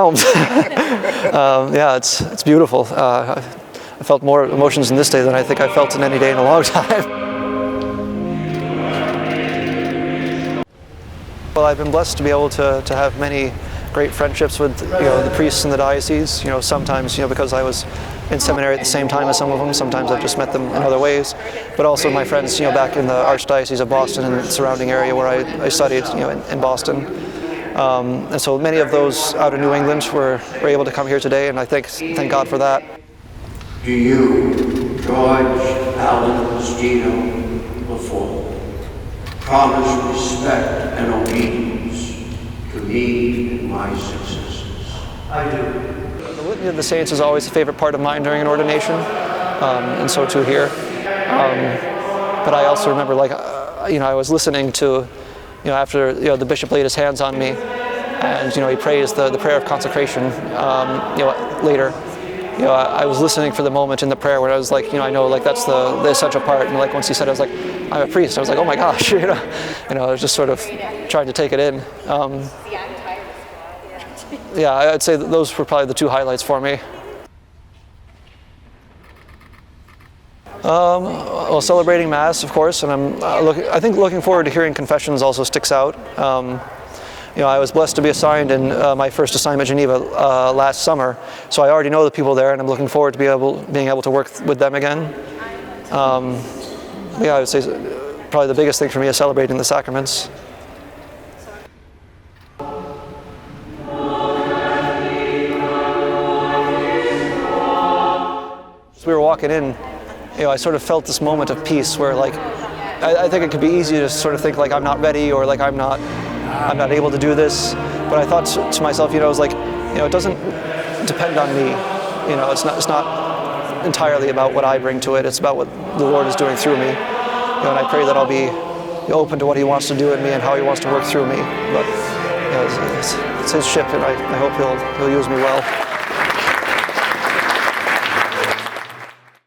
overwhelmed. Yeah, it's beautiful. I felt more emotions in this day than I think I felt in any day in a long time. Well, I've been blessed to be able to have many great friendships with the priests in the diocese. Sometimes because I was in seminary at the same time as some of them. Sometimes I've just met them in other ways. But also my friends back in the Archdiocese of Boston and the surrounding area where I studied in Boston. And so many of those out of New England were able to come here today, and I thank God for that. Do you, George Bastedo IV, promise respect and obedience to me and my successors? I do. The Litany of the Saints is always a favorite part of mine during an ordination, and so too here. But I also remember, I was listening to, after the bishop laid his hands on me, and he prays the prayer of consecration. Later, I was listening for the moment in the prayer where I was like, I know that's the essential part. And once he said, I was like, I'm a priest. I was like, oh my gosh, I was just sort of trying to take it in. Yeah, I'd say that those were probably the two highlights for me. Well, celebrating Mass, of course, and I think looking forward to hearing confessions also sticks out. I was blessed to be assigned in my first assignment at Geneva last summer, so I already know the people there, and I'm looking forward to being able to work with them again. Yeah, I would say probably the biggest thing for me is celebrating the sacraments. As we were walking in, I sort of felt this moment of peace where, I think it could be easy to sort of think I'm not ready, or I'm not able to do this. But I thought to myself, it was it doesn't depend on me. It's not entirely about what I bring to it. It's about what the Lord is doing through me. And I pray that I'll be open to what He wants to do in me and how He wants to work through me. But it's His ship, and I hope He'll use me well.